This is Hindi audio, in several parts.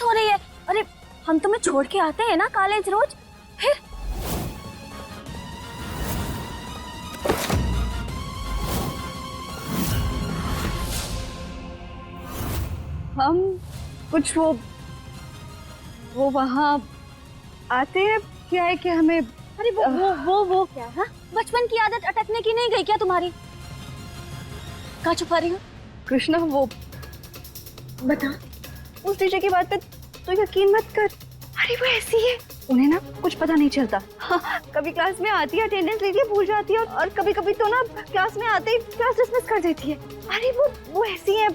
हो रही है? अरे हम तुम्हें छोड़ के आते हैं ना कॉलेज रोज, फिर हम कुछ वो वहाँ आते हैं। क्या है कि हमें अरे वो क्या है? बचपन की आदत अटकने की नहीं गई क्या तुम्हारी? कहाँ छुपा रही हो? कृष्णा, वो बता। उस टीचर की बात पे तो यकीन मत कर। अरे वो ऐसी है, उन्हें ना कुछ पता नहीं चलता। हाँ, कभी क्लास में आती है, अटेंडेंस लेती है, भूल जाती है, और कभी कभी तो ना क्लास में आते ही क्लास डिसमिस कर देती है। अरे वो ऐसी है,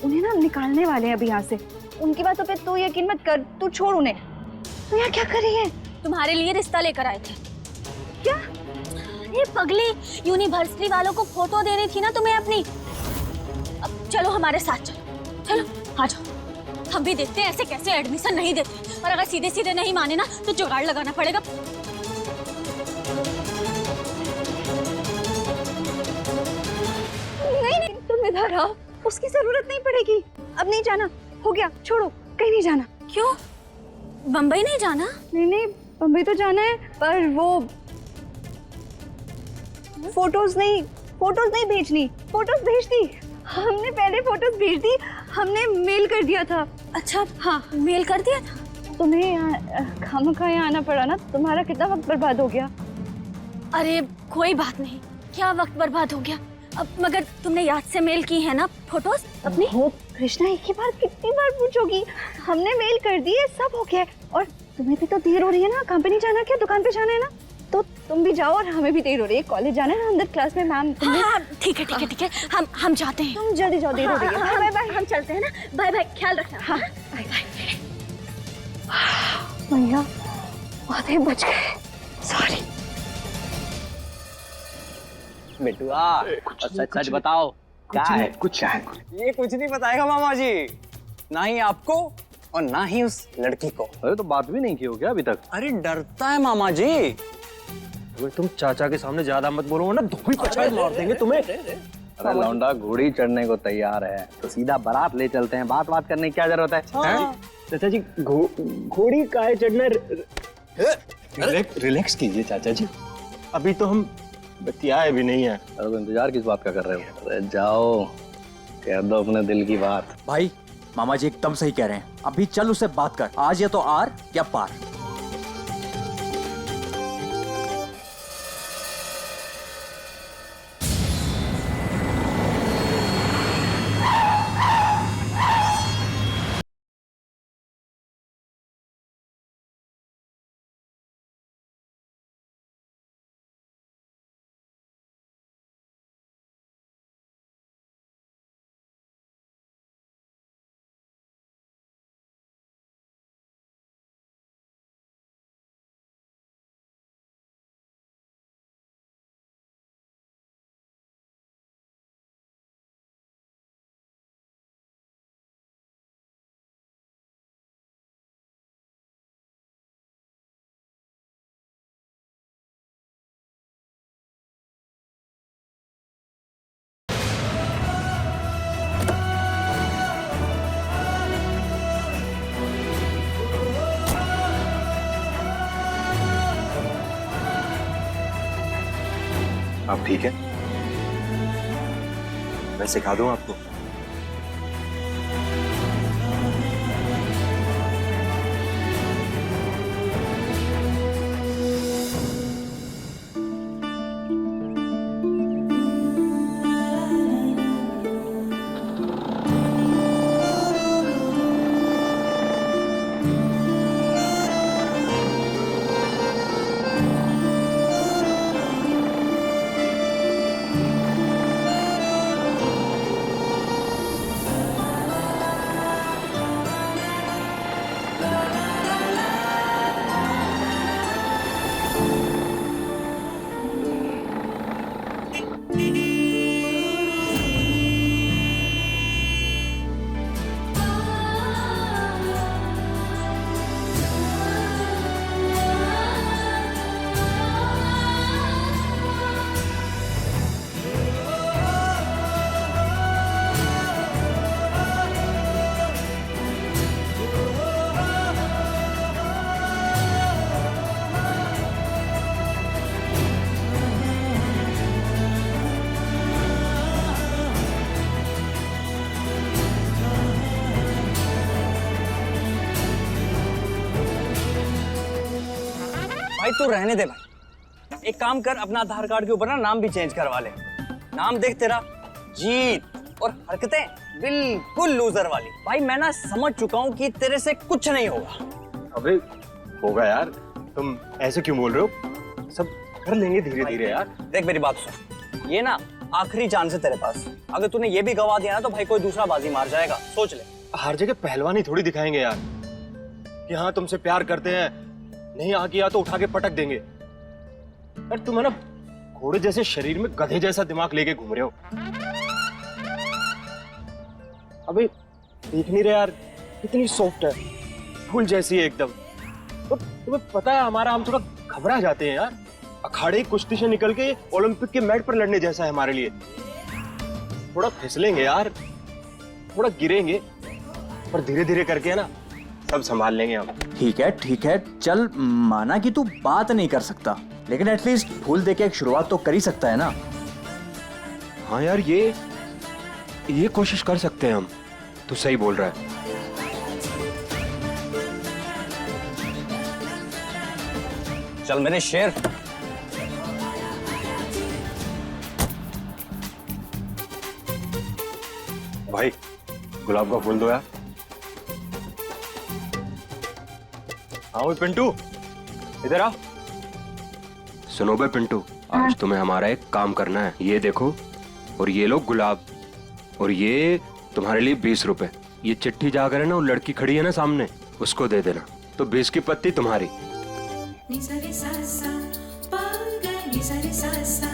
उन्हें ना निकालने वाले हैं अभी यहाँ से। उनकी बातों पे तू यकीन मत कर, तू छोड़ उन्हें। तो यहाँ क्या कर रही है? तुम्हारे लिए रिश्ता लेकर आए थे। क्या? ये पगली यूनिवर्सिटी वालों को फोटो देनी थी ना तुम्हें अपनी। अब चलो हमारे साथ, चलो चलो आ जाओ। हम भी देखते हैं ऐसे कैसे एडमिशन नहीं देते, और अगर सीधे सीधे नहीं माने ना तो जुगाड़ लगाना पड़ेगा। नहीं, तुम इधर आओ, उसकी जरूरत नहीं पड़ेगी। अब नहीं जाना, हो गया, छोड़ो, कहीं नहीं जाना। क्यों? बम्बई नहीं जाना? नहीं, बम्बई तो जाना है, पर वो फोटोज नहीं भेजनी। फोटोज भेज दी हमने, पहले फोटोज भेज दी हमने, मेल कर दिया था। अच्छा, हाँ मेल कर दिया था। तुम्हें खामखा यहाँ आना पड़ा ना, तुम्हारा कितना वक्त बर्बाद हो गया। अरे कोई बात नहीं, क्या वक्त बर्बाद हो गया। अब मगर तुमने याद से मेल की है ना फोटोज अपनी? हो कृष्णा, एक ही बार कितनी बार पूछोगी? हमने मेल कर दी है, सब हो गया। और तुम्हें भी तो देर हो रही है ना, काम पे नहीं जाना क्या? दुकान पे जाना है ना, तो तुम भी जाओ, और हमें भी देर हो रही है, कॉलेज जाना है ना, अंदर क्लास में मैम। हाँ ठीक है, हम जाते हैं। तुम जल्दी जाओ, देर हो रही है। बाय बाय, हम चलते हैं ना। बाय बाय, ख्याल रखना। हाँ बाय बाय। भैया आधे बच गए, सॉरी। बेटुआ, सच बताओ, क्या है? कुछ है? ये कुछ नहीं बताएगा मामा जी, ना ही आपको और ना ही उस लड़की को। अरे तो बात भी नहीं की हो क्या अभी तक? अरे डरता है मामा जी। अगर तुम चाचा के सामने ज्यादा मत बोलो ना, धोबी पछाड़ मार देंगे तुम्हें। अरे लौंडा घोड़ी चढ़ने को तैयार है तो सीधा बारात ले चलते हैं, बात करने की क्या जरूरत है? चाचा जी, घोड़ी काहे चढ़ना? रिलैक्स कीजिए चाचा जी, अभी तो हम बतियाए भी नहीं है। अरे इंतजार किस बात का कर रहे हो? अरे जाओ, कह दो अपने दिल की बात। भाई मामा जी एकदम सही कह रहे हैं, अभी चल उससे बात कर, आज या तो आर या पार। आप ठीक है? मैं सिखा दूं आपको? भाई तू रहने दे भाई, एक काम कर, अपना आधार कार्ड के ऊपर ना नाम भी चेंज करवा ले। नाम देख तेरा जीत, और हरकतें बिल्कुल लूजर वाली। भाई मैं ना समझ चुका हूँ कि तेरे से कुछ नहीं होगा। अबे होगा यार, तुम ऐसे क्यों बोल रहे हो? सब कर लेंगे धीरे धीरे यार। देख मेरी बात सुन, ये ना आखिरी चांस है तेरे पास। अगर तूने ये भी गवा दिया ना तो भाई कोई दूसरा बाजी मार जाएगा, सोच ले। हर जगह पहलवानी थोड़ी दिखाएंगे यार कि हाँ तुमसे प्यार करते हैं, नहीं आ गया तो उठा के पटक देंगे। यार तुम है ना घोड़े जैसे शरीर में गधे जैसा दिमाग लेके घूम रहे हो। अबे देख नहीं रहे यार, कितनी सॉफ्ट है, फूल जैसी है एकदम। तो तुम्हें पता है हमारा, हम थोड़ा घबरा जाते हैं यार। अखाड़े कुश्ती से निकल के ओलंपिक के मैट पर लड़ने जैसा है हमारे लिए। थोड़ा फिसलेंगे यार, थोड़ा गिरेंगे, पर धीरे धीरे करके है ना सब संभाल लेंगे हम। ठीक है, चल माना कि तू बात नहीं कर सकता, लेकिन एटलीस्ट फूल देके एक शुरुआत तो कर ही सकता है ना। हाँ यार, ये कोशिश कर सकते हैं हम। तू सही बोल रहा है। चल मेरे शेर। भाई गुलाब का फूल दो यार। आओ पिंटू, इधर आ। सुनो बे पिंटू, आज तुम्हें हमारा एक काम करना है। ये देखो, और ये लो गुलाब, और ये तुम्हारे लिए 20 रुपए। ये चिट्ठी जाकर है ना, वो लड़की खड़ी है ना सामने, उसको दे देना। तो 20 की पत्ती तुम्हारी। निसरे सासा पागा निसरे सासा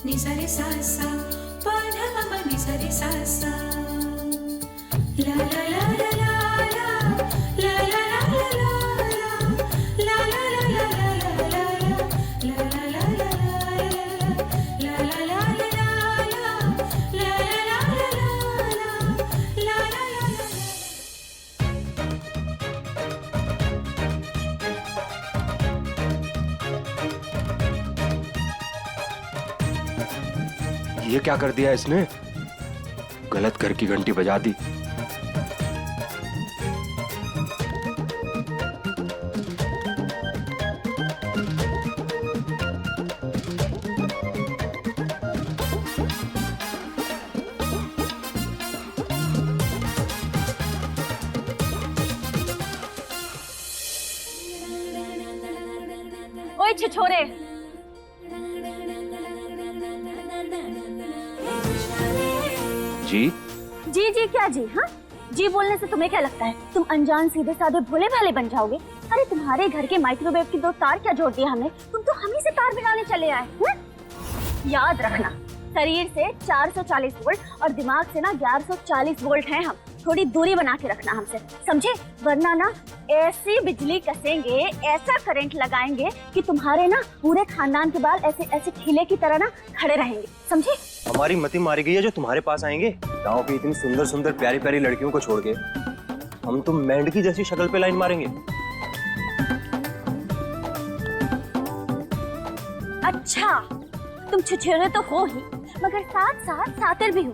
निसरे सासा पाधा मम निसरे सासा ला ला ला ला ला ला ला ला ला ला ला ये क्या कर दिया इसने? गलत घर की घंटी बजा दी। ओए छिछोरे, जी जी क्या जी? हाँ जी बोलने से तुम्हें क्या लगता है तुम अनजान सीधे साधे भोले भाले बन जाओगे? अरे तुम्हारे घर के माइक्रोवेव की 2 तार क्या जोड़ दिया हमने? तुम तो हम ही से तार मिलाने चले आए हैं। याद रखना, शरीर से 440 वोल्ट और दिमाग से ना 1140 वोल्ट हैं हम। थोड़ी दूरी बना के रखना हमसे, समझे? वरना ना ऐसी बिजली कसेंगे, ऐसा करंट लगाएंगे कि तुम्हारे ना पूरे खानदान के बाल ऐसे ऐसे खिले की तरह ना खड़े रहेंगे, समझे? हमारी मति मारी गई है जो तुम्हारे पास आएंगे। गांव की इतनी सुंदर सुंदर प्यारी प्यारी लड़कियों को छोड़ के हम तो मेंढकी जैसी शक्ल पे लाइन मारेंगे। अच्छा, तुम छिछोरे तो हो ही, मगर साथ साथ सातिर भी हो।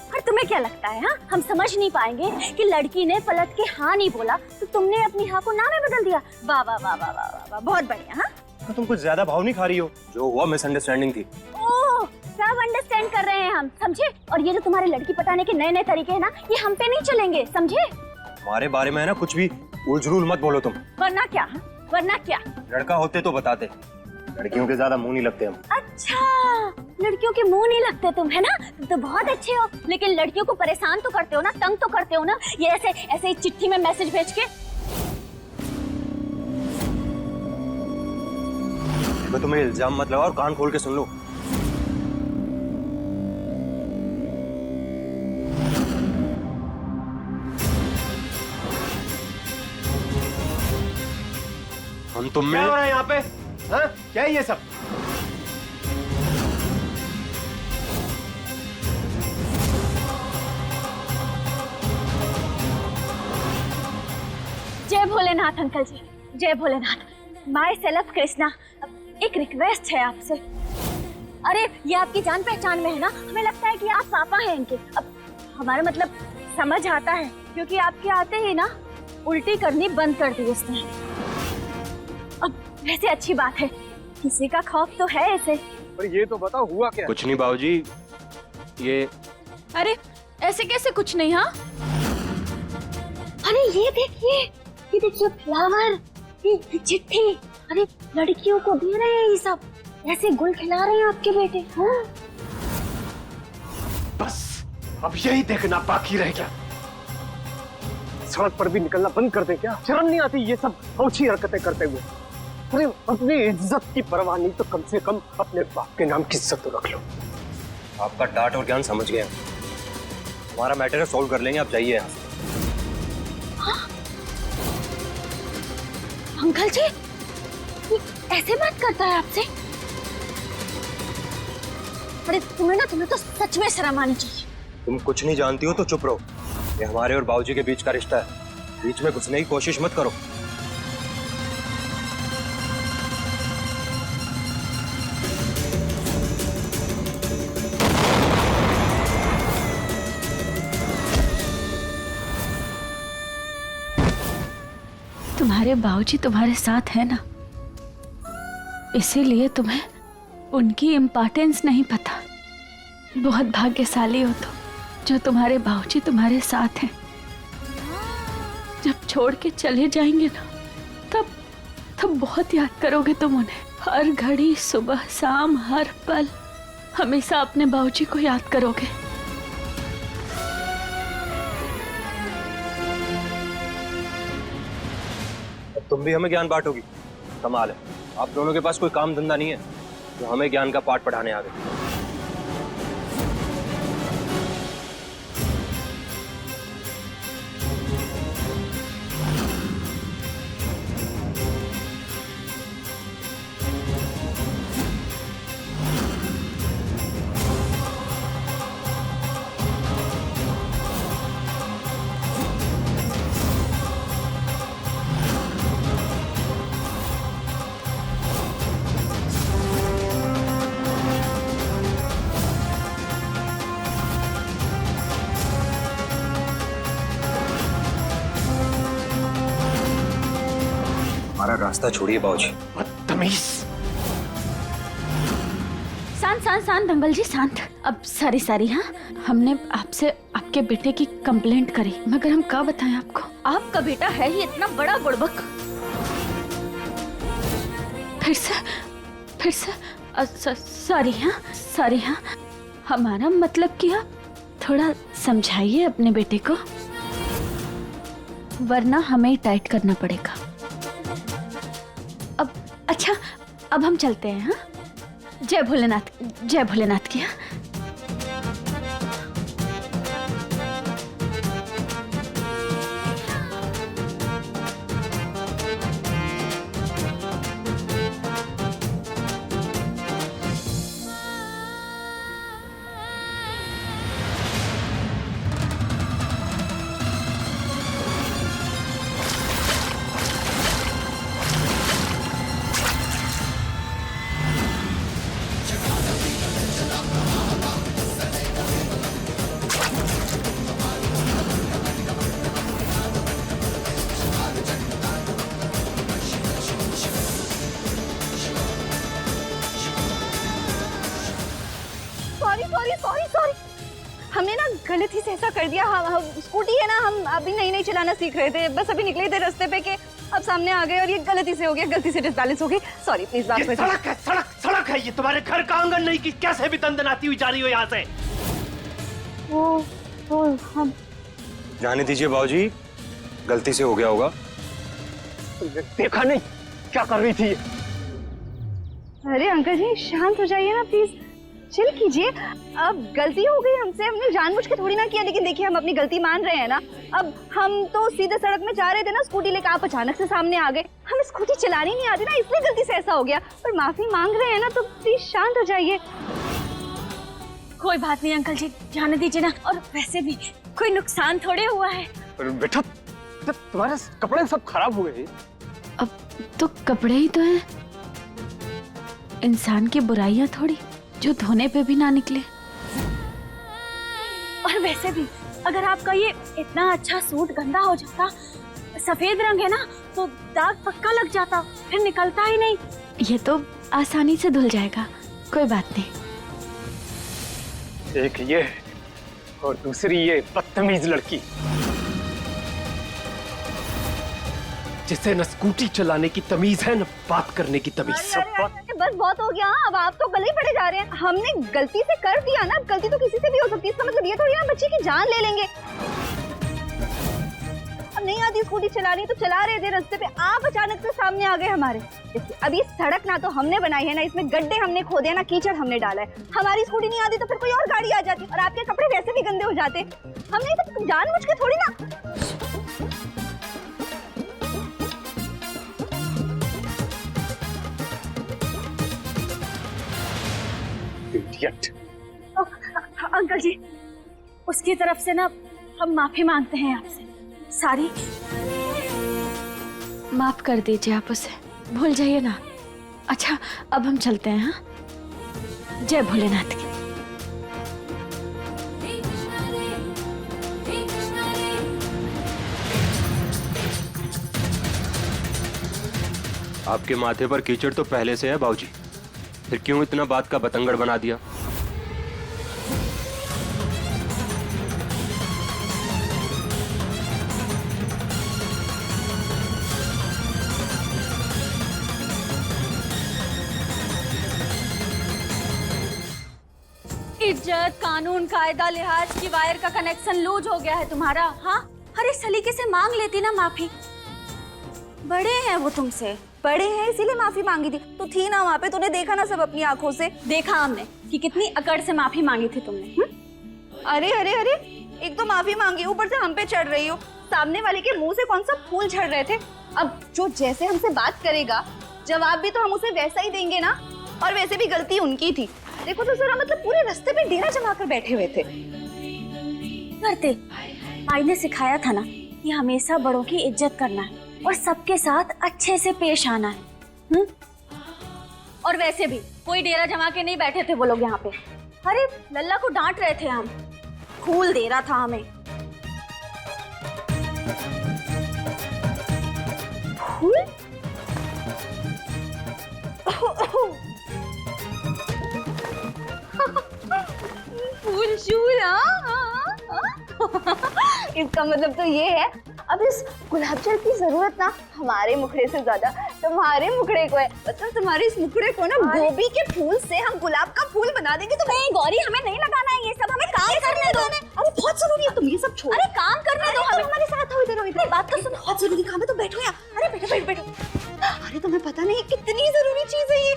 और तुम्हें क्या लगता है, हाँ हम समझ नहीं पाएंगे कि लड़की ने पलट के हाँ नहीं बोला तो तुमने अपनी हाँ को ना में बदल दिया? वाह वाह वाह वाह वाह वाह, बहुत बढ़िया। हाँ तो तुम कुछ ज्यादा भाव नहीं खा रही हो? जो हुआ मिसअंडरस्टैंडिंग थी। ओह, सब अंडरस्टैंड कर रहे हैं हम, समझे? और ये जो तुम्हारे लड़की पटाने के नए नए तरीके हैं ना, ये हम पे नहीं चलेंगे, समझे? हमारे बारे में है ना कुछ भी उलझुल मत बोलो तुम। वरना क्या? वरना क्या? लड़का होते तो बताते, लड़कियों के ज्यादा मुंह नहीं लगते हम। अच्छा, लड़कियों के मुंह नहीं लगते तुम, है ना? तुम तो बहुत अच्छे हो, लेकिन लड़कियों को परेशान तो करते हो ना, तंग तो करते हो ना, ये ऐसे ऐसे चिट्ठी में मैसेज भेज के। मैं तुम्हें इल्जाम मत लगाओ और कान खोल के सुन लो। हम तुम में क्या हो रहा है यहाँ पे? हाँ? क्या है ये सब? जय भोलेनाथ अंकल जी, जय भोलेनाथ। माय सेल्फ कृष्णा, एक रिक्वेस्ट है आपसे। अरे ये आपकी जान पहचान में है ना, हमें लगता है कि आप पापा हैं इनके। अब हमारा मतलब समझ आता है, क्योंकि आपके आते ही ना उल्टी करनी बंद कर दी इसने। अब वैसे अच्छी बात है, किसी का खौफ तो है ऐसे। पर ये तो बताओ हुआ क्या? कुछ नहीं बाबूजी, ये अरे ऐसे कैसे कुछ नहीं? हाँ अरे ये देखिए फ्लावर, ये चिट्ठी। अरे लड़कियों को दे रहे हैं ये सब, ऐसे गुल खिला रहे हैं आपके बेटे। हाँ बस अब यही देखना बाकी रह गया। सड़क पर भी निकलना बंद कर दे क्या? शर्म नहीं आती ये सब ओछी हरकतें करते हुए? अरे अपनी इज्जत की परवाह नहीं तो कम से कम अपने बाप के नाम की इज्जत तो रख लो। आपका डांट और ज्ञान समझ गए, हमारा मैटर है, सॉल्व कर लेंगे, आप जाइए यहाँ से। अंकल जी ये ऐसे बात करता है आपसे? अरे तुम्हें तो सच में शर्म आनी चाहिए। तुम कुछ नहीं जानती हो तो चुप रहो। ये हमारे और बाबूजी के बीच का रिश्ता है, बीच में घुसने की कोशिश मत करो। तुम्हारे बाबूजी तुम्हारे साथ है ना, इसीलिए तुम्हें उनकी इम्पोर्टेंस नहीं पता। बहुत भाग्यशाली हो तुम जो तुम्हारे बाबूजी तुम्हारे साथ हैं। जब छोड़ के चले जाएंगे ना, तब बहुत याद करोगे तुम उन्हें। हर घड़ी, सुबह शाम, हर पल हमेशा अपने बाबूजी को याद करोगे। तुम भी हमें ज्ञान बांटोगी? कमाल है, आप दोनों के पास कोई काम धंधा नहीं है जो हमें ज्ञान का पाठ पढ़ाने आ गए। हमारा रास्ता छोड़िए बाबूजी। बदतमीज। शांत अंकल जी, शांत। अब सारी हाँ, हमने आपसे आपके बेटे की कंप्लेंट करी, मगर हम क्या बताएं आपको? आपका बेटा है ही इतना बड़ा बुड़बक। फिर से सॉरी हाँ, हमारा मतलब किया। थोड़ा समझाइए अपने बेटे को, वरना हमें ही टाइट करना पड़ेगा। अब हम चलते हैं। हाँ, जय भोलेनाथ की। हाँ? सॉरी, हमने ना गलती से ऐसा कर दिया। हम स्कूटी है ना, हम अभी नई चलाना सीख रहे थे, बस अभी निकले थे रास्ते पे के अब सामने आ गए और ये गलती से हो गया, गलती से डिसबैलेंस हो गई। Sorry please. बात में सड़क है ये, तुम्हारे घर का आंगन नहीं कि कैसे भी दंदनाती हुई जा रही हो यहाँ से। वो हम जाने दीजिए बाबूजी, गलती से हो गया होगा। देखा नहीं क्या कर रही थी? अरे अंकल जी शांत हो जाइए ना प्लीज, चिल कीजिए। अब गलती हो गई हमसे, हमने जानबूझ के थोड़ी ना किया, लेकिन देखिए हम अपनी गलती मान रहे हैं ना। अब हम तो सीधे सड़क में जा रहे थे ना स्कूटी लेकर, आप अचानक से सामने आ गए। हमें स्कूटी चलानी नहीं आती ना, इसलिए गलती से ऐसा हो गया, पर माफी मांग रहे हैं ना, तो प्लीज शांत हो जाइए। कोई बात नहीं अंकल जी, जाने दीजिए ना। और वैसे भी कोई नुकसान थोड़े हुआ है। बेटा तुम्हारे कपड़े सब खराब हुए। अब तो कपड़े ही तो हैं, इंसान की बुराइयां थोड़ी जो धोने पे भी ना निकले। और वैसे भी अगर आपका ये इतना अच्छा सूट गंदा हो जाता, सफेद रंग है ना, तो दाग पक्का लग जाता, फिर निकलता ही नहीं। ये तो आसानी से धुल जाएगा, कोई बात नहीं। एक ये और दूसरी ये बदतमीज लड़की, जिसे न स्कूटी चलाने की तमीज है न बात करने की तमीज। बस बहुत हो गया, अब आप तो गले ही पड़े जा रहे हैं। हमने गलती से कर दिया ना, गलती तो किसी से भी हो सकती है, इसका मतलब ये थोड़ी ना बच्चे की जान ले लेंगे। अब नहीं आती स्कूटी चलानी तो चला रहे थे रास्ते पे, आप अचानक से सामने आ गए हमारे। देखिए अब ये सड़क ना तो हमने बनाई है, ना इसमें गड्ढे हमने खोदे हैं, ना कीचड़ हमने डाला है। हमारी स्कूटी नहीं आती तो फिर कोई और गाड़ी आ जाती और आपके कपड़े वैसे भी गंदे हो जाते। हमने तो जानबूझ के थोड़ी ना। Idiot. अंकल जी, उसकी तरफ से ना हम माफी मांगते हैं आपसे। सारी माफ कर दीजिए आप उसे, भूल जाइए ना। अच्छा अब हम चलते हैं। हाँ, जय भोलेनाथ की। आपके माथे पर कीचड़ तो पहले से है बाबूजी, फिर क्यों इतना बात का बतंगड़ बना दिया? इज्जत, कानून, कायदा, लिहाज की वायर का कनेक्शन लूज हो गया है तुम्हारा। हाँ, अरे सलीके से मांग लेती ना माफी। बड़े हैं वो तुमसे। बड़े हैं इसीलिए माफी मांगी थी। तो थी ना वहाँ पे, तूने देखा ना सब अपनी आंखों से। देखा हमने कि कितनी अकड़ से माफी मांगी थी तुमने। अरे अरे अरे, एक तो माफी मांगी, ऊपर से हम पे चढ़ रही हो। सामने वाले के मुंह से कौन सा फूल झड़ रहे थे। अब जो जैसे हमसे बात करेगा, जवाब भी तो हम उसे वैसा ही देंगे ना। और वैसे भी गलती उनकी थी। देखो तो जरा, मतलब पूरे रास्ते पे डेरा जमा कर बैठे हुए थे। करते माई ने सिखाया था ना कि हमेशा बड़ों की इज्जत करना है और सबके साथ अच्छे से पेश आना है। और वैसे भी कोई डेरा जमा के नहीं बैठे थे वो लोग यहाँ पे। अरे लल्ला को डांट रहे थे हम, फूल दे रहा था हमें। फूल? फूल शूल, इसका मतलब तो ये है अब इस गुलाब जल की जरूरत ना हमारे मुखड़े से ज्यादा तुम्हारे मुखड़े को है। मतलब तुम्हारे इस मुखड़े को ना गोभी के फूल से हम गुलाब का फूल बना देंगे। तो नहीं गौरी, हमें नहीं लगाना है ये सब, हमें काम करने दो। अरे बहुत जरूरी है, तुम ये सब छोड़ो। अरे काम करने दो हमें। हमारे साथ हो, इधर इधर बात कर सुनो। बहुत जरूरी काम है तो बैठो यार। अरे बैठो बैठो बैठो। अरे तुम्हें पता नहीं कितनी जरूरी चीज है ये।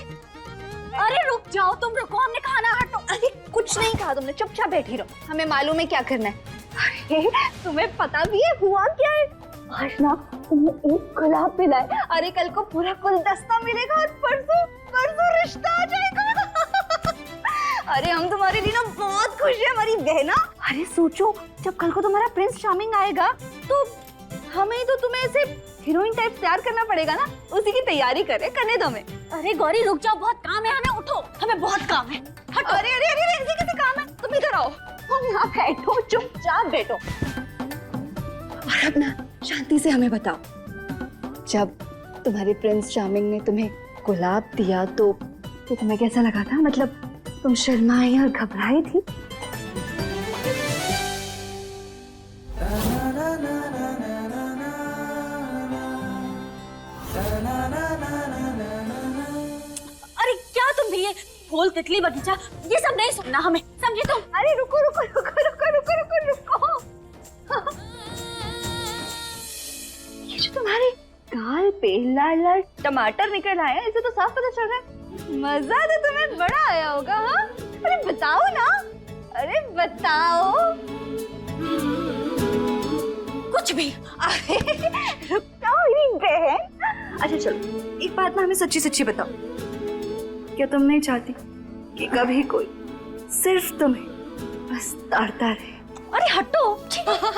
अरे रुक जाओ, तुम रुको, हमने खाना हटो। अरे कुछ नहीं कहा तुमने, चुपचाप बैठी रहो, हमें मालूम है क्या करना है। अरे तुम्हें पता भी है हुआ क्या है? आज ना तुम्हें एक गुलाब मिला है, अरे कल को पूरा गुलदस्ता मिलेगा और परसों परसों रिश्ता आ जाएगा। अरे हम तुम्हारे लिए ना बहुत खुश है हमारी बहना। अरे सोचो, जब कल को तुम्हारा प्रिंस चार्मिंग आएगा तो हमें तो तुम्हें ऐसे हीरोइन टाइप तैयार करना पड़ेगा ना, उसी की तैयारी करने दो हमें। अरे गौरी रुक जाओ, बहुत काम है हमें, उठो, हमें बहुत काम है। हटो। अरे अरे अरे ऐसे कैसे काम है? तुम इधर आओ, तुम यहाँ बैठो, चुपचाप बैठो। और अब ना शांति से हमें बताओ, जब तुम्हारे प्रिंस चार्मिंग ने तुम्हें गुलाब दिया तो तुम्हें कैसा लगा था? मतलब तुम शर्माई और घबराई थी? अरे क्या तुम भी ये फूल, तितली, बगीचा ये सब नहीं सुनना हमें, समझे तुम? अरे रुको रुको रुको रुको रुको रुको रुको। ये जो तुम्हारे गाल पे लाल लाल टमाटर निकल आए हैं, इसे तो साफ पता चल रहा है मजा तो तुम्हें बड़ा आया होगा। हाँ अरे बताओ ना, अरे बताओ। कुछ भी। अरे रुक जाओ मेरी बहन। अच्छा चलो एक बात ना हमें सच्ची सच्ची बताओ, क्या तुम नहीं चाहती कि कभी कोई सिर्फ तुम्हें बस ताड़ता रहे? अरे हटो।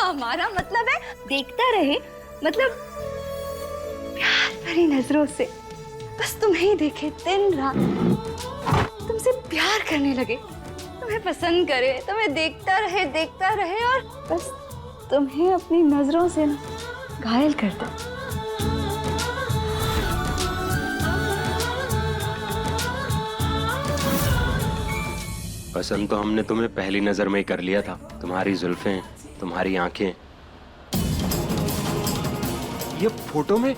हमारा मतलब है देखता रहे, मतलब प्यार भरी नजरों से बस तुम्हें ही देखे दिन रात, तुमसे प्यार करने लगे, तुम्हें पसंद करे, तुम्हें देखता रहे और बस तुम्हें अपनी नजरों से ना घायल कर दे। पसंद तो हमने तुम्हें पहली नजर में ही कर लिया था। तुम्हारी जुल्फें, तुम्हारी आंखें। ये फोटो में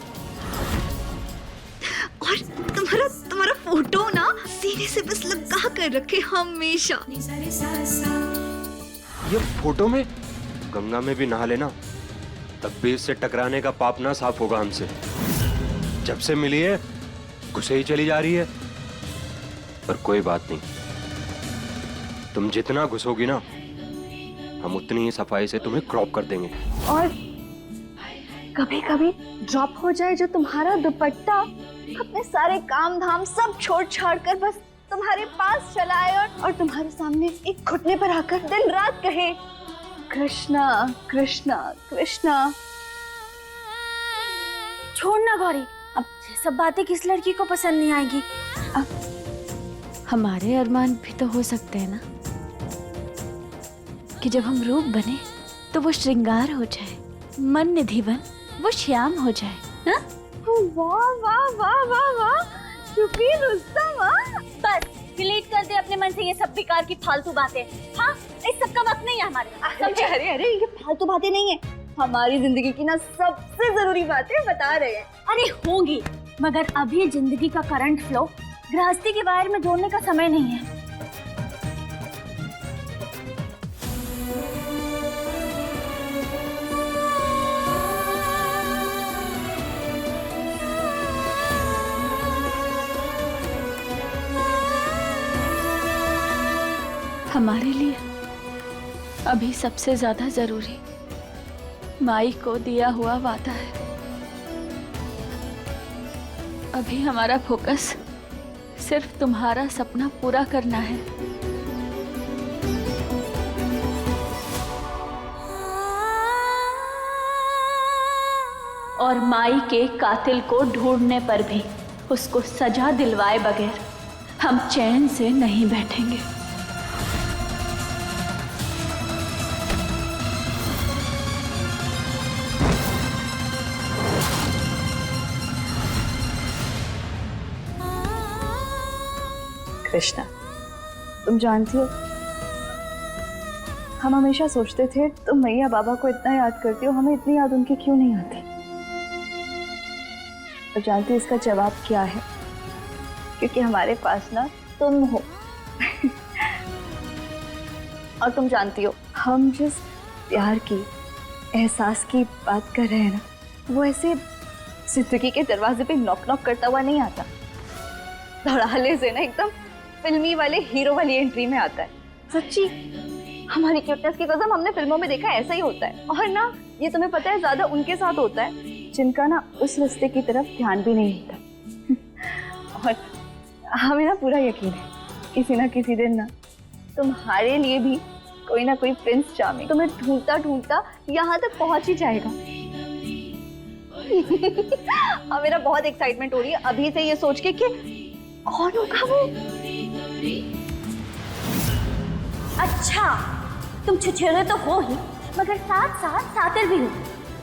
और तुम्हारा तुम्हारा फोटो ना सीने से बस लगा कर रखे हमेशा। ये फोटो में गंगा में भी नहा लेना, तब भी इससे टकराने का पाप ना साफ होगा हमसे। जब से मिली है घुसे ही चली जा रही है। पर कोई बात नहीं, तुम जितना घुसोगी ना हम उतनी ही सफाई से तुम्हें क्रॉप कर देंगे। और कभी कभी ड्रॉप हो जाए जो तुम्हारा दुपट्टा, अपने सारे काम धाम सब छोड़ छाड़ कर बस तुम्हारे पास चला आए और तुम्हारे सामने एक घुटने पर आकर दिन रात कहे कृष्णा कृष्णा कृष्णा। छोड़ना गौरी, अब ये सब बातें किस लड़की को पसंद नहीं आएगी। हमारे अरमान भी तो हो सकते हैं ना कि जब हम रूप बने तो वो श्रृंगार हो जाए, मन निधि बन वो श्याम हो जाए। हाँ? वाह वाह वाह वाह वाह, चुपी रुस्तम। बस डिलीट कर दे अपने मन से ये सब बेकार की फालतू बातें। हाँ, इस सब का वक्त नहीं है हमारे पास। अरे अरे ये फालतू बातें नहीं है, हमारी जिंदगी की ना सबसे जरूरी बातें बता रहे हैं। अरे होंगी, मगर अभी जिंदगी का करंट फ्लो गृहस्थी के वायर में जोड़ने का समय नहीं है। हमारे लिए अभी सबसे ज्यादा जरूरी माई को दिया हुआ वादा है। अभी हमारा फोकस सिर्फ तुम्हारा सपना पूरा करना है। और माई के कातिल को ढूंढने पर भी उसको सजा दिलवाए बगैर हम चैन से नहीं बैठेंगे। कृष्णा, तुम जानती हो हम हमेशा सोचते थे तुम मैया बाबा को इतना याद करती हो, हमें इतनी याद उनकी क्यों नहीं आती। तो जानती हो इसका जवाब क्या है? क्योंकि हमारे पास ना तुम हो। और तुम जानती हो हम जिस प्यार की, एहसास की बात कर रहे हैं ना, वो ऐसे जिंदगी के दरवाजे पे नॉक नॉक करता हुआ नहीं आता, धड़ाले से ना एकदम फिल्मी वाले हीरो वाली एंट्री में आता है। सच्ची हमारी क्यूटनेस की कसम, हमने फिल्मों में देखा ऐसा ही होता है। और ना ये तुम्हें पता है ज्यादा उनके साथ होता है जिनका ना उस रिश्ते की तरफ ध्यान भी नहीं होता। और हमें ना पूरा यकीन है किसी ना किसी दिन ना तुम्हारे लिए भी कोई ना कोई प्रिंस चार्मिंग तुम्हें ढूंढता ढूंढता यहाँ तक पहुंच ही जाएगा। अब मेरा बहुत एक्साइटमेंट हो रही है अभी से ये सोच के कि कौन होगा वो। अच्छा, तुम छुछुरे तो हो ही, मगर साथ साथ सातिर भी हो।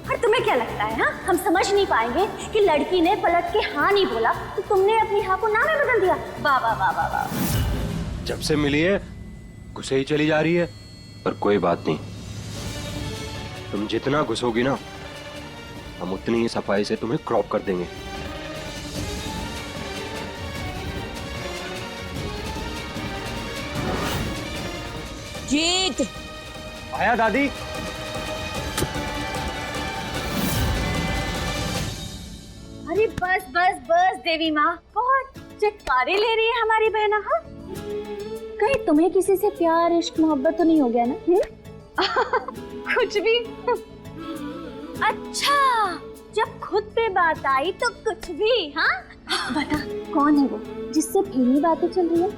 और तुम्हें क्या लगता है, हाँ, हम समझ नहीं पाएंगे कि लड़की ने पलट के हाँ नहीं बोला तो तुमने अपनी हाँ को ना में बदल दिया। वाह वाह वाह वाह वाह। जब से मिली है घुसे ही चली जा रही है। पर कोई बात नहीं, तुम जितना घुसोगी ना हम उतनी ही सफाई से तुम्हें क्रॉप कर देंगे। जीत आया दादी। अरे बस बस बस देवी माँ, बहुत चित्कारे ले रही है हमारी बहना। हाँ, कहीं तुम्हें किसी से प्यार इश्क मोहब्बत तो नहीं हो गया ना? कुछ भी। अच्छा, जब खुद पे बात आई तो कुछ भी। हाँ, बता कौन है वो जिससे फिल्मी बातें चल रही है?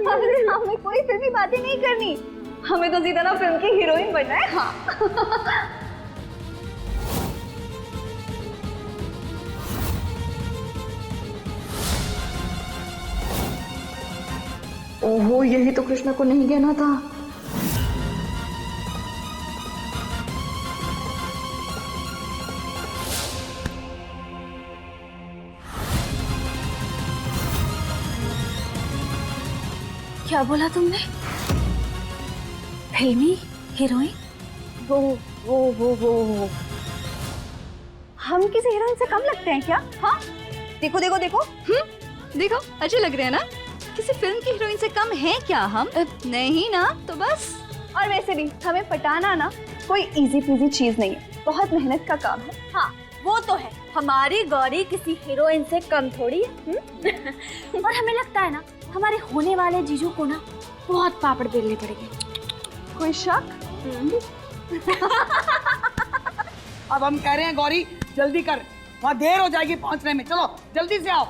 अरे हमें कोई फिल्मी बातें नहीं करनी, हमें तो सीधा ना फिल्म की हीरोइन बनना है। हाँ। ओहो, यही तो कृष्णा को नहीं कहना था। क्या बोला तुमने? फिल्मी हीरोइन? वो हम किसी हीरोइन से कम लगते हैं क्या? हाँ देखो देखो देखो, देखो अच्छे लग रहे हैं ना? किसी फिल्म की हीरोइन से कम है क्या हम? नहीं ना, तो बस। और वैसे भी हमें पटाना ना कोई इजी पीजी चीज नहीं है, बहुत मेहनत का काम है। हाँ वो तो है, हमारी गौरी किसी हीरोइन से कम थोड़ी है। और हमें लगता है ना हमारे होने वाले जीजू को ना बहुत पापड़ बेलने पड़ेंगे। कोई शक? अब हम कह रहे हैं गौरी जल्दी कर, वहाँ देर हो जाएगी पहुँचने में, चलो जल्दी से आओ।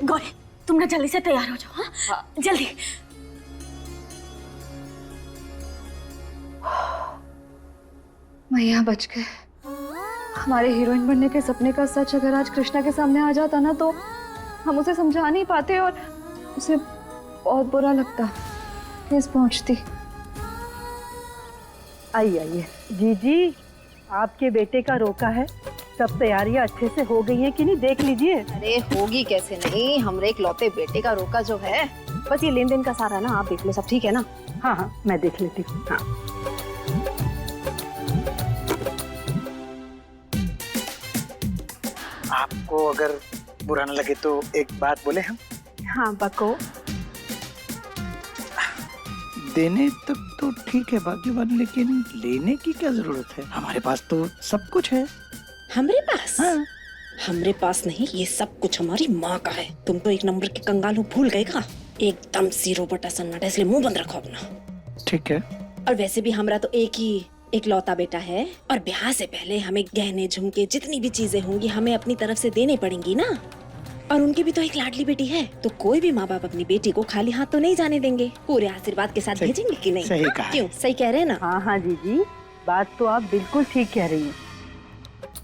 गौरी तुम ना जल्दी से तैयार हो जाओ। हाँ जल्दी। मैया बच गए। हमारे हीरोइन बनने के सपने का सच अगर आज कृष्णा के सामने आ जाता ना तो हम उसे समझा नहीं पाते और उसे बहुत बुरा लगता। प्लीज पहुंचती। आइए आइए। जीजी आपके बेटे का रोका है, सब तैयारियां अच्छे से हो गई हैं कि नहीं देख लीजिए। अरे होगी कैसे नहीं, हमरे इकलौते बेटे का रोका जो है, बस ये लेन देन का सारा ना आप देख लो, सब ठीक है ना? हाँ हाँ मैं देख लेती हूँ। हाँ आपको अगर बुरा न लगे तो एक बात बोले हम? हाँ बको। देने तक तो ठीक है बाकी बात, लेकिन लेने की क्या जरूरत है? हमारे पास तो सब कुछ है। हमरे पास? हाँ। हमरे पास नहीं, ये सब कुछ हमारी माँ का है। तुम तो एक नंबर के कंगाल हो, भूल गए का? एकदम जीरो बटा सन्नाटा, इसलिए मुंह बंद रखो अपना। ठीक है। और वैसे भी हमरा तो एक लौता बेटा है, और ब्याह से पहले हमें गहने झुमके जितनी भी चीजें होंगी हमें अपनी तरफ से देने पड़ेंगी ना। और उनकी भी तो एक लाडली बेटी है, तो कोई भी माँ बाप अपनी बेटी को खाली हाथ तो नहीं जाने देंगे, पूरे आशीर्वाद के साथ भेजेंगे कि नहीं? सही कहा। क्यों, सही कह रहे हैं ना? हाँ हाँ जीजी बात तो आप बिल्कुल ठीक कह रही हैं,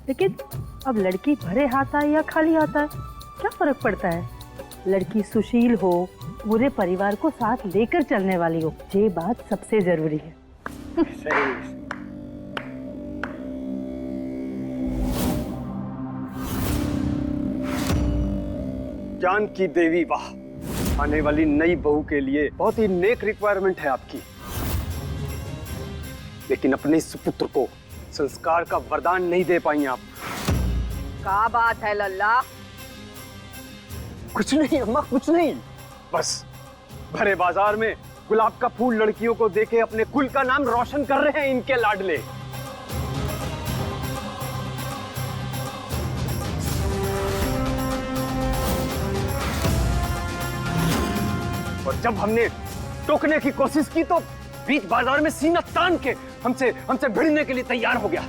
लेकिन अब लड़की भरे हाथ आए या खाली हाथ आए क्या फर्क पड़ता है? लड़की सुशील हो, पूरे परिवार को साथ लेकर चलने वाली हो, ये बात सबसे जरूरी है। सही। ज्ञान की देवी वाह, आने वाली नई बहू के लिए बहुत ही नेक रिक्वायरमेंट है आपकी, लेकिन अपने सुपुत्र को संस्कार का वरदान नहीं दे पाई आप। क्या बात है लल्ला? कुछ नहीं अम्मा, कुछ नहीं, बस भरे बाजार में गुलाब का फूल लड़कियों को देके अपने कुल का नाम रोशन कर रहे हैं इनके लाडले। और जब हमने टोकने की कोशिश की तो बीच बाजार में सीना तान के हमसे भिड़ने के लिए तैयार हो गया।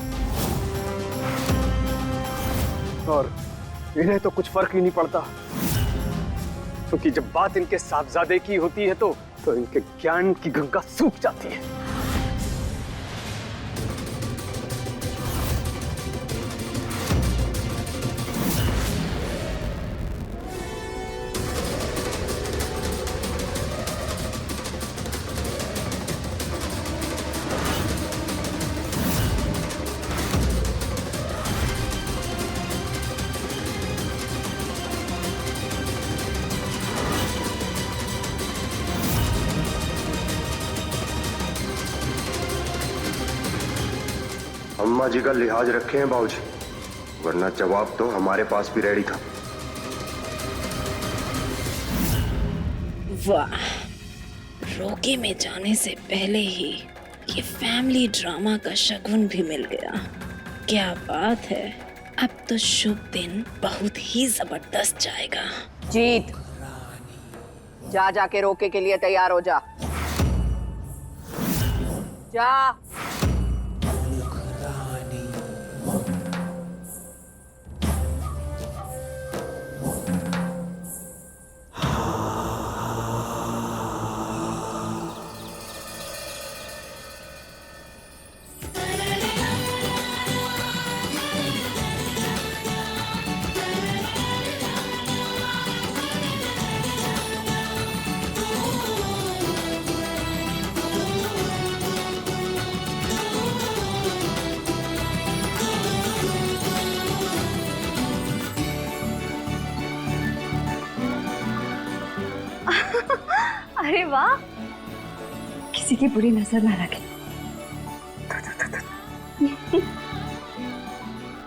और इन्हें तो कुछ फर्क ही नहीं पड़ता, क्योंकि जब बात इनके साहबजादे की होती है तो इनके ज्ञान की गंगा सूख जाती है। अम्मा जी का लिहाज रखे हैं बाबूजी, वरना जवाब तो हमारे पास भी रेडी था। वाह, रोके में जाने से पहले ही ये फैमिली ड्रामा का शगुन भी मिल गया। क्या बात है, अब तो शुभ दिन बहुत ही जबरदस्त जाएगा। जीत, जा जाके रोके के लिए तैयार हो जा। जा। वाह, किसी की बुरी नजर ना लगे।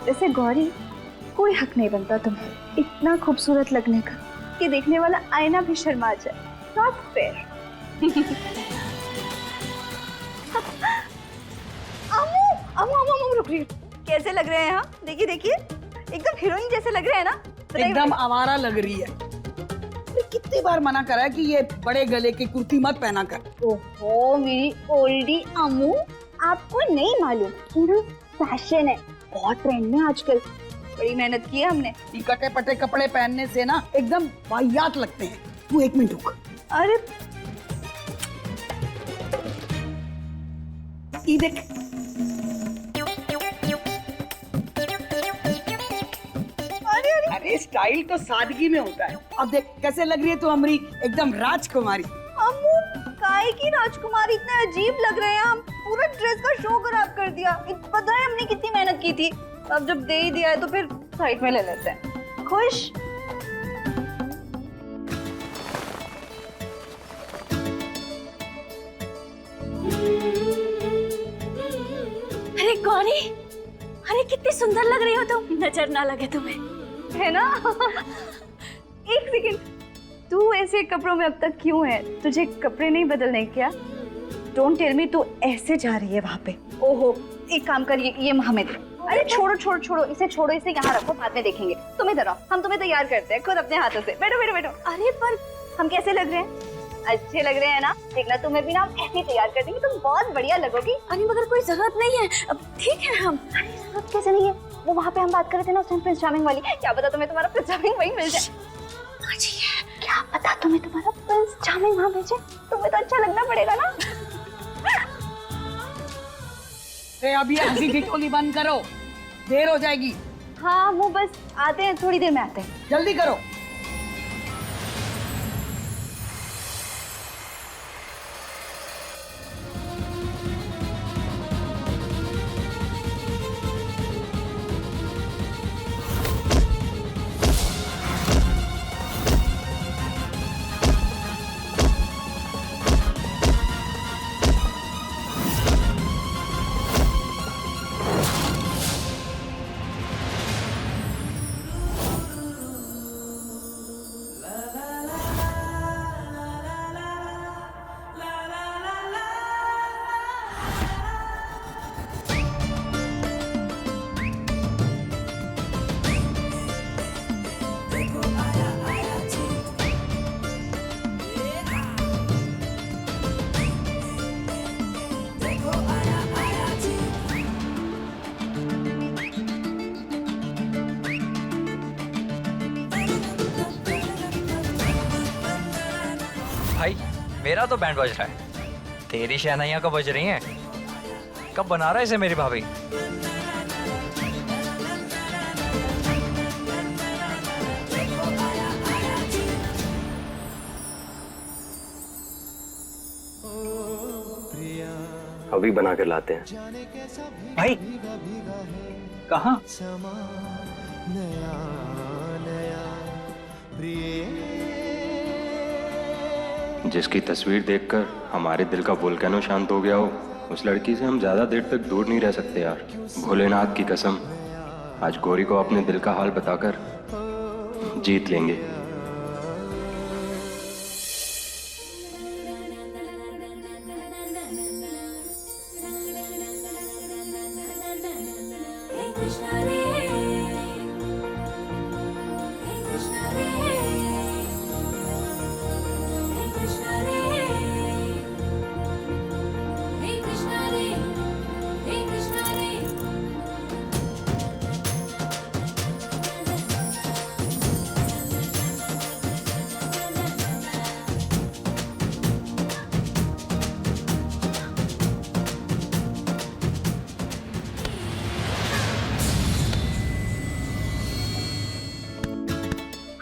वैसे गौरी, कोई हक नहीं बनता तुम्हें इतना खूबसूरत लगने का कि देखने वाला आईना भी शर्मा जाए। Not fair. रुक रही, कैसे लग रहे हैं? हाँ देखिए देखिए, एकदम हीरोइन जैसे लग रहे हैं ना। एकदम आवारा लग रही है। कितनी बार मना करा है कि ये बड़े गले की कुर्ती मत पहना कर। ओहो मेरी ओल्डी अम्मू, आपको नहीं मालूम कि ना फैशन है, बहुत ट्रेंड में आजकल। बड़ी मेहनत की है हमने। ये कटे पटे कपड़े पहनने से ना एकदम वाहियात लगते हैं। तू 1 मिनट रुक। अरे ये देख, अरे स्टाइल तो सादगी में होता है। अब देख कैसे लग रही है तू अमरी, एकदम राजकुमारी। अम्मू, काहे की राजकुमारी, इतने अजीब लग रहे हैं हम। पूरा ड्रेस का शो खराब कर दिया। पता है हमने कितनी मेहनत की थी। अब जब दे ही दिया है तो फिर साइड में ले लेते हैं। खुश? अरे गौरी, अरे कितनी सुंदर लग रही हो तुम, नजर ना लगे तुम्हें, है ना? एक सेकंड, तू ऐसे कपड़ों में अब तक क्यों है? तुझे कपड़े नहीं बदलने क्या? डोंट टेल मी तू ऐसे जा रही है वहाँ पे। ओहो, एक काम कर, ये हमें दे। अरे छोड़ो छोड़ो छोड़ो, इसे छोड़ो, इसे यहाँ रखो, बाद में देखेंगे। तुम इधर आओ, हम तुम्हें तैयार करते हैं खुद अपने हाथों से। बैठो बैठो बैठो। अरे पर हम कैसे लग रहे हैं? अच्छे लग रहे हैं ना? देखना, तुम्हें भी ना हम ऐसे ही तैयार कर देंगे, तुम बहुत बढ़िया लगोगी। अरे मगर कोई जरूरत नहीं है, अब ठीक है हम। अरे जरूरत कैसे नहीं है? वो वहाँ पे हम बात कर रहे थे ना उस टाइम प्रिंस चार्मिंग वाली, क्या पता तुम्हें तुम्हारा प्रिंस चार्मिंग वहीं मिल जाए। क्या पता तुम्हें तुम्हारा प्रिंस चार्मिंग वहाँ मिल जाए? तुम्हें तो अच्छा लगना पड़ेगा ना। अब ये हंसी ठिठोली बंद करो, देर हो जाएगी। हाँ वो बस आते हैं, थोड़ी देर में आते हैं। जल्दी करो। भाई मेरा तो बैंड बज रहा है, तेरी शहनाइयाँ कब बज रही हैं? कब बना रहा है इसे मेरी भाभी? अभी बना कर लाते हैं। भाई कहाँ? जिसकी तस्वीर देखकर हमारे दिल का वोल्केनो शांत हो गया हो, उस लड़की से हम ज्यादा देर तक दूर नहीं रह सकते यार। भोलेनाथ की कसम, आज गौरी को अपने दिल का हाल बताकर जीत लेंगे।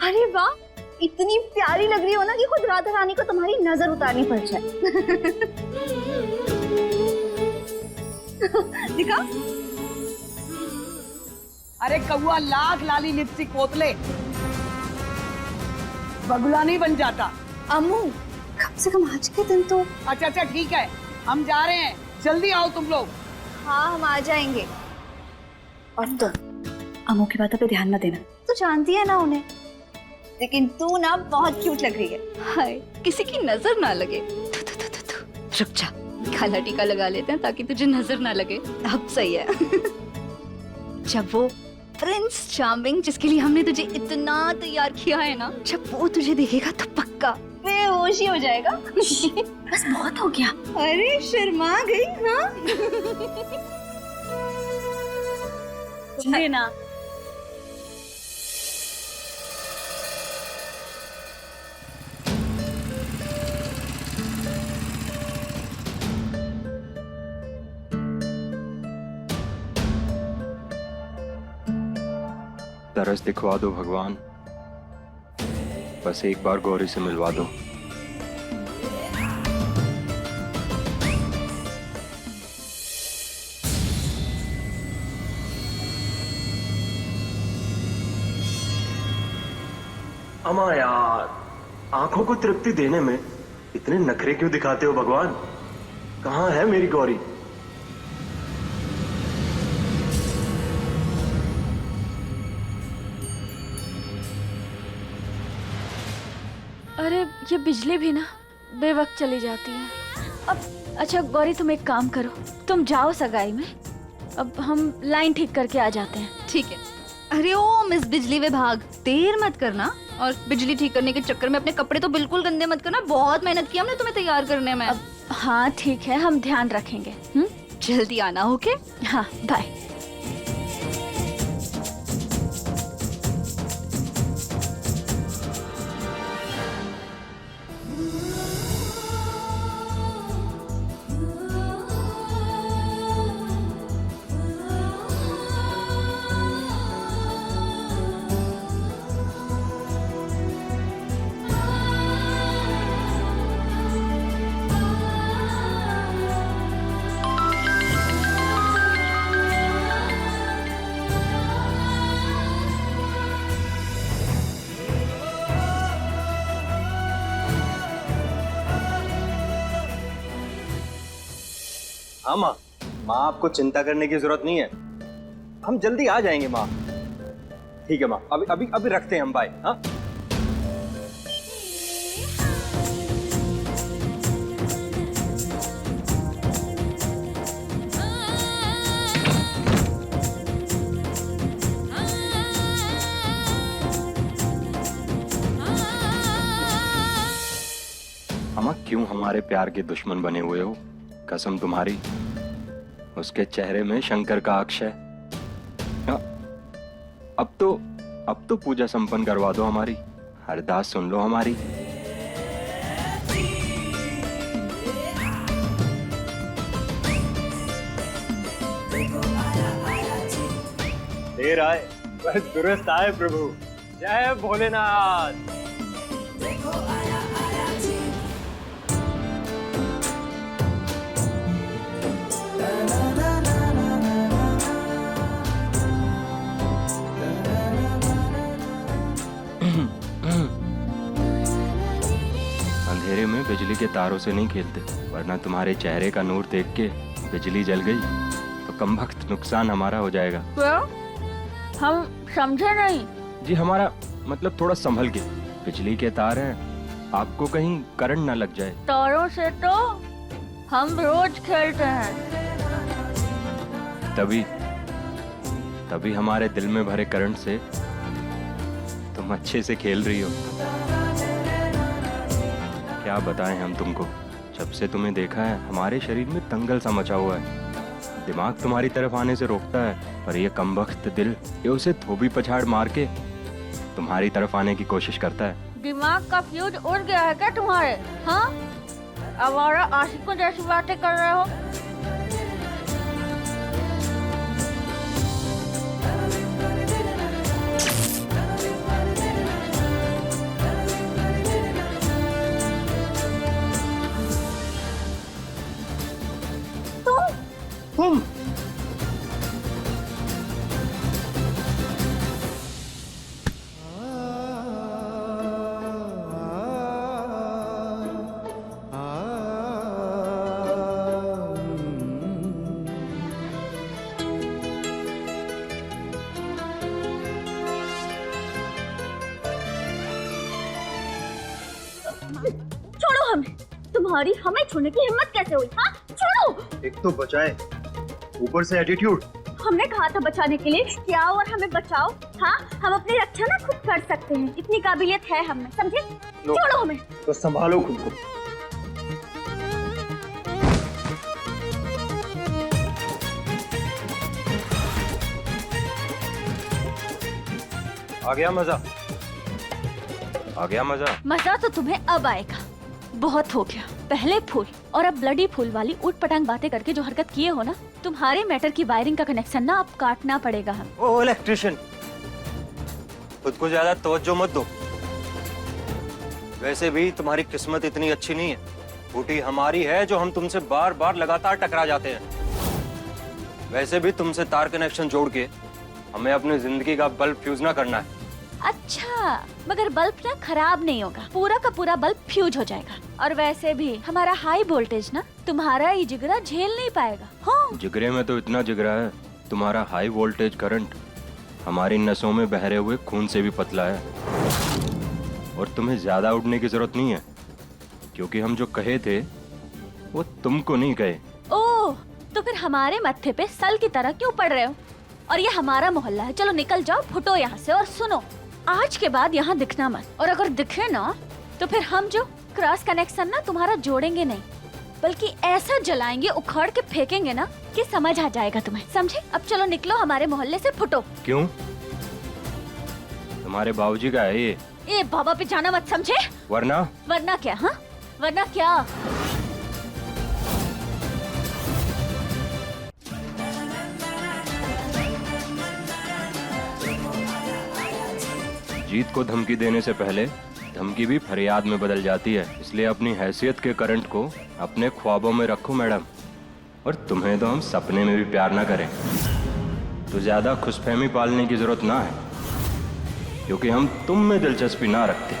अरे वाह, इतनी प्यारी लग रही हो ना कि खुद राधा रानी को तुम्हारी नजर उतारनी पड़ जाए। दिखा। अरे कौआ लाख लाली लिपस्टिक पोतले, बगुला नहीं बन जाता। अम्मू, कम से कम आज के दिन तो। अच्छा अच्छा ठीक है, हम जा रहे हैं, जल्दी आओ तुम लोग। हाँ हम आ जाएंगे। और तो अमू की बातों पे ध्यान न देना, तू जानती है ना उन्हें। लेकिन तू ना बहुत क्यूट लग रही है। हाय, किसी की नजर ना लगे। रुक जा, काला टीका लगा लेते हैं ताकि तुझे नजर ना लगे। अब सही है। जब वो प्रिंस चार्मिंग जिसके लिए हमने तुझे इतना तैयार किया है ना, जब वो तुझे देखेगा तो पक्का बेहोश ही हो जाएगा। बस बहुत हो गया। अरे शर्मा गई ना। सुनिए ना, तरस दिखवा दो भगवान, बस एक बार गौरी से मिलवा दो। अमा यार, आंखों को तृप्ति देने में इतने नखरे क्यों दिखाते हो भगवान? कहाँ है मेरी गौरी? अरे ये बिजली भी ना बेवक्त चली जाती है। अब अच्छा गौरी, तुम एक काम करो, तुम जाओ सगाई में, अब हम लाइन ठीक करके आ जाते हैं। ठीक है। अरे ओ मिस बिजली विभाग, देर मत करना और बिजली ठीक करने के चक्कर में अपने कपड़े तो बिल्कुल गंदे मत करना। बहुत मेहनत की हमने तुम्हें तैयार करने में। हाँ ठीक है, हम ध्यान रखेंगे। जल्दी आना, ओके? हाँ बाय। हाँ माँ, माँ आपको चिंता करने की जरूरत नहीं है, हम जल्दी आ जाएंगे माँ। ठीक है माँ, अभी अभी अभी रखते हैं हम, बाय। हाँ अम्मा, क्यों हमारे प्यार के दुश्मन बने हुए हो? कसम तुम्हारी, उसके चेहरे में शंकर का अक्ष है। अब तो पूजा संपन्न करवा दो हमारी, अरदास सुन लो हमारी। देर आए पर दुरुस्त आए प्रभु। जय भोलेनाथ। अंधेरे में बिजली के तारों से नहीं खेलते, वरना तुम्हारे चेहरे का नूर देख के बिजली जल गई तो कमबख्त नुकसान हमारा हो जाएगा। हम समझे नहीं। जी हमारा मतलब थोड़ा संभल के, बिजली के तार हैं, आपको कहीं करंट ना लग जाए। तारों से तो हम रोज खेलते हैं। तभी हमारे दिल में भरे करंट से तुम अच्छे से खेल रही हो। क्या बताएं हम तुमको, जब से तुम्हें देखा है हमारे शरीर में दंगल सा मचा हुआ है। दिमाग तुम्हारी तरफ आने से रोकता है, पर ये कमबख्त दिल ये उसे धोबी पछाड़ मार के तुम्हारी तरफ आने की कोशिश करता है। दिमाग का फ्यूज उड़ गया है क्या तुम्हारे? हाँ, आवारा आशिकों जैसी बातें कर रहे हो। तुम हमें। तुम्हारी हमें छूने की हिम्मत कैसे हुई? हाँ, छोड़ो। एक तो बचाए, ऊपर से एटीट्यूड। हमने कहा था बचाने के लिए कि आओ और हमें बचाओ। हाँ, हम अपनी रक्षा ना खुद कर सकते हैं, इतनी काबिलियत है हमें, समझे? छोड़ो हमें। तो संभालो खुद को। आ गया मजा, आ गया मजा। मजा तो तुम्हें अब आएगा, बहुत हो गया। पहले फूल और अब ब्लडी फूल वाली ऊट पटांग बातें करके जो हरकत किए हो ना, तुम्हारे मैटर की वायरिंग का कनेक्शन ना अब काटना पड़ेगा हम। ओ इलेक्ट्रिशियन, खुद को ज्यादा तवज्जो मत दो। वैसे भी तुम्हारी किस्मत इतनी अच्छी नहीं है, बूटी हमारी है जो हम तुमसे बार बार लगातार टकरा जाते हैं। वैसे भी तुमसे तार कनेक्शन जोड़ के हमें अपनी जिंदगी का बल्ब फ्यूज ना करना है। अच्छा, मगर बल्ब ना खराब नहीं होगा, पूरा का पूरा बल्ब फ्यूज हो जाएगा। और वैसे भी हमारा हाई वोल्टेज ना तुम्हारा ये जिगरा झेल नहीं पाएगा। हाँ। जिगरे में तो इतना जिगरा है, तुम्हारा हाई वोल्टेज करंट हमारी नसों में बह रहे हुए खून से भी पतला है। और तुम्हें ज्यादा उड़ने की जरूरत नहीं है, क्योंकि हम जो कहे थे वो तुमको नहीं कहे। ओह, तो फिर हमारे मत्थे पे सल की तरह क्यों पड़ रहे हो? और ये हमारा मोहल्ला है, चलो निकल जाओ, फुटो यहाँ से। और सुनो, आज के बाद यहाँ दिखना मत, और अगर दिखे ना तो फिर हम जो क्रॉस कनेक्शन ना तुम्हारा जोड़ेंगे नहीं, बल्कि ऐसा जलाएंगे, उखाड़ के फेंकेंगे ना कि समझ आ जाएगा तुम्हें, समझे? अब चलो निकलो हमारे मोहल्ले से, फुटो। क्यों? तुम्हारे बाबूजी का है ये? ए बाबा पे जाना मत, समझे? वरना? वरना क्या? हाँ, वरना क्या? जीत को धमकी देने से पहले धमकी भी फरियाद में बदल जाती है, इसलिए अपनी हैसियत के करंट को अपने ख्वाबों में रखो मैडम। और तुम्हें तो हम सपने में भी प्यार ना करें तो ज्यादा खुशफहमी पालने की जरूरत ना है, क्योंकि हम तुम में दिलचस्पी ना रखते।